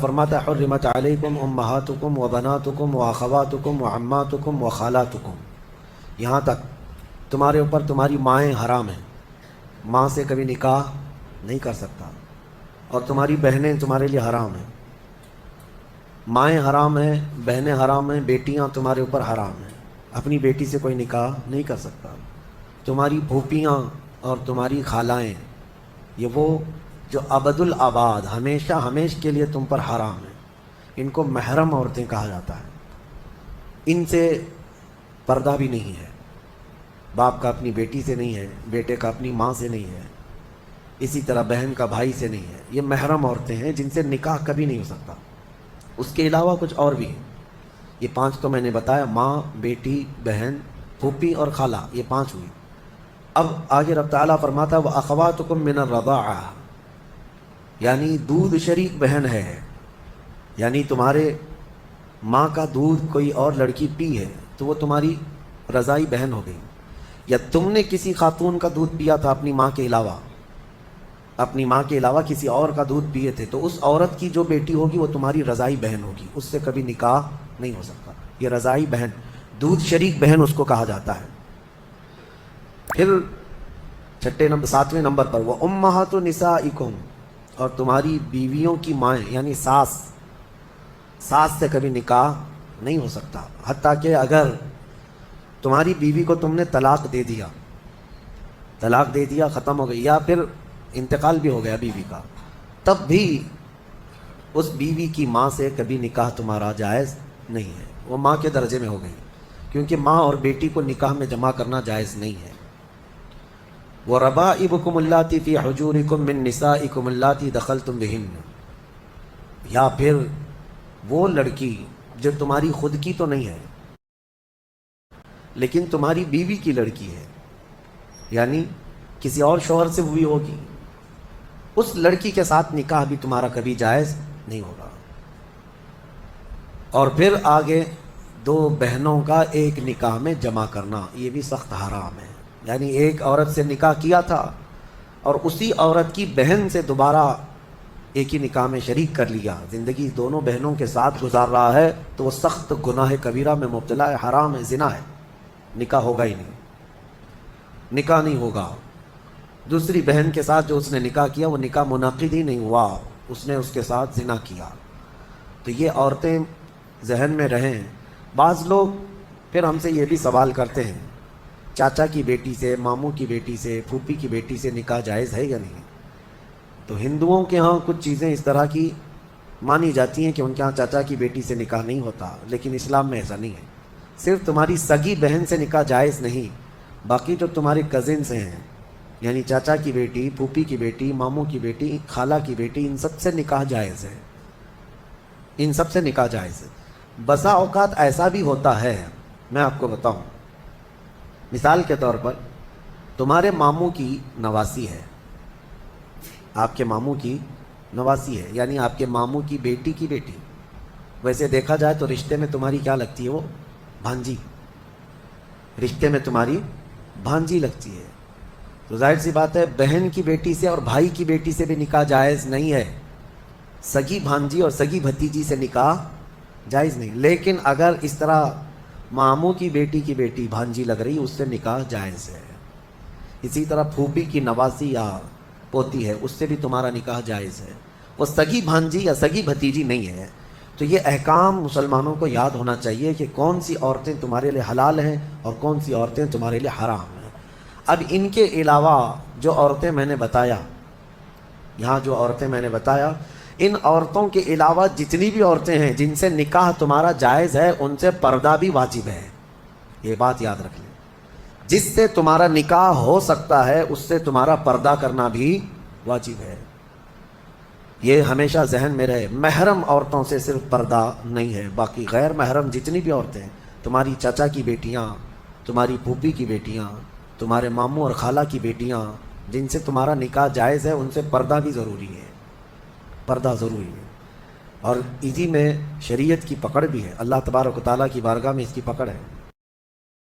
फरमाता है हुर्रिमत अलैकुम उम्महातुकुम व बनातुकुम व अखवातुकुम व अम्मातुकुम व खालातुकुम, यहाँ तक तुम्हारे ऊपर तुम्हारी माएँ हराम हैं, माँ से कभी निकाह नहीं कर सकता, और तुम्हारी बहनें तुम्हारे लिए हराम हैं। माएँ हराम हैं, बहनें हराम हैं, बेटियाँ तुम्हारे ऊपर हराम हैं, अपनी बेटी से कोई निकाह नहीं कर सकता। तुम्हारी फूफियाँ और तुम्हारी खालाएँ, ये वो जो अबदुल आबाद हमेशा हमेश के लिए तुम पर हराम है, इनको महरम औरतें कहा जाता है। इनसे पर्दा भी नहीं है, बाप का अपनी बेटी से नहीं है, बेटे का अपनी माँ से नहीं है, इसी तरह बहन का भाई से नहीं है। ये महरम औरतें हैं जिनसे निकाह कभी नहीं हो सकता। उसके अलावा कुछ और भी है, ये 5 तो मैंने बताया, माँ, बेटी, बहन, फूफी और खाला, ये 5 हुई। अब आगे रब ताला फरमाता व अखवातुकुम मिनर रज़ाअ, यानी दूध शरीक बहन है, यानी तुम्हारे माँ का दूध कोई और लड़की पी है तो वो तुम्हारी रज़ाई बहन हो गई, या तुमने किसी खातून का दूध पिया था अपनी माँ के अलावा, अपनी माँ के अलावा किसी और का दूध पिए थे, तो उस औरत की जो बेटी होगी वो तुम्हारी रज़ाई बहन होगी, उससे कभी निकाह नहीं हो सकता। ये रज़ाई बहन, दूध शरीक बहन उसको कहा जाता है। फिर 7वें नंबर पर वो उम्महातु निसाइकुम, और तुम्हारी बीवियों की माएँ यानी सास से कभी निकाह नहीं हो सकता। हत्ता कि अगर तुम्हारी बीवी को तुमने तलाक दे दिया, ख़त्म हो गई, या फिर इंतकाल भी हो गया बीवी का, तब भी उस बीवी की माँ से कभी निकाह तुम्हारा जायज़ नहीं है, वो माँ के दर्जे में हो गई, क्योंकि माँ और बेटी को निकाह में जमा करना जायज़ नहीं है। व रबाइबुकुम अल्लाती फ़ी हुजूरिकुम मिन निसाइकुम अल्लाती दखलतुम बिहिन्न, या फिर वो लड़की जो तुम्हारी खुद की तो नहीं है लेकिन तुम्हारी बीवी की लड़की है, यानी किसी और शौहर से हुई होगी, उस लड़की के साथ निकाह भी तुम्हारा कभी जायज़ नहीं होगा। और फिर आगे 2 बहनों का एक निकाह में जमा करना, ये भी सख्त हराम है। यानी एक औरत से निकाह किया था और उसी औरत की बहन से दोबारा एक ही निकाह में शरीक कर लिया, ज़िंदगी दोनों बहनों के साथ गुजार रहा है, तो वो सख्त गुनाह कबीरा में मुब्तला है, हराम है, ज़िना है, निकाह होगा ही नहीं, निकाह नहीं होगा। दूसरी बहन के साथ जो उसने निकाह किया वो निकाह मुनाकिद ही नहीं हुआ, उसने उसके साथ ज़िना किया। तो ये औरतें जहन में रहें। बाज़ लोग फिर हमसे ये भी सवाल करते हैं, चाचा की बेटी से, मामू की बेटी से, फूफी की बेटी से निकाह जायज़ है या नहीं? तो हिंदुओं के यहाँ कुछ चीज़ें इस तरह की मानी जाती हैं कि उनके यहाँ चाचा की बेटी से निकाह नहीं होता, लेकिन इस्लाम में ऐसा नहीं है। सिर्फ तुम्हारी सगी बहन से निकाह जायज़ नहीं, बाकी जो तुम्हारे कज़िन्स हैं, यानी चाचा की बेटी, फूफी की बेटी, मामू की बेटी, खाला की बेटी, इन सब से निकाह जायज़ है, इन सब से निकाह जायज़ है। बसा औकात ऐसा भी होता है, मैं आपको बताऊं, मिसाल के तौर पर तुम्हारे मामू की नवासी है, आपके मामू की नवासी है, यानी आपके मामू की बेटी, वैसे देखा जाए तो रिश्ते में तुम्हारी क्या लगती है, वो भांजी, रिश्ते में तुम्हारी भांजी लगती है। तो जाहिर सी बात है बहन की बेटी से और भाई की बेटी से भी निकाह जायज़ नहीं है, सगी भांजी और सगी भतीजी से निकाह जायज़ नहीं। लेकिन अगर इस तरह मामू की बेटी भांजी लग रही, उससे निकाह जायज़ है। इसी तरह फूफी की नवासी या पोती है, उससे भी तुम्हारा निकाह जायज़ है, वो सगी भांजी या सगी भतीजी नहीं है। तो ये अहकाम मुसलमानों को याद होना चाहिए कि कौन सी औरतें तुम्हारे लिए हलाल हैं और कौन सी औरतें तुम्हारे लिए हराम हैं। अब इनके अलावा जो औरतें मैंने बताया, यहाँ जो औरतें मैंने बताया, इन औरतों के अलावा जितनी भी औरतें हैं जिनसे निकाह तुम्हारा जायज़ है, उनसे पर्दा भी वाजिब है। ये बात याद रख लें, जिससे तुम्हारा निकाह हो सकता है उससे तुम्हारा पर्दा करना भी वाजिब है। ये हमेशा जहन में रहे, महरम औरतों से सिर्फ पर्दा नहीं है, बाकी गैर महरम जितनी भी औरतें, तुम्हारी चाचा की बेटियाँ, तुम्हारी फूफी की बेटियाँ, तुम्हारे मामू और खाला की बेटियाँ, जिनसे तुम्हारा निकाह जायज़ है, उनसे पर्दा भी ज़रूरी है, पर्दा ज़रूरी है। और इसी में शरीयत की पकड़ भी है, अल्लाह तबारक व तआला की बारगाह में इसकी पकड़ है।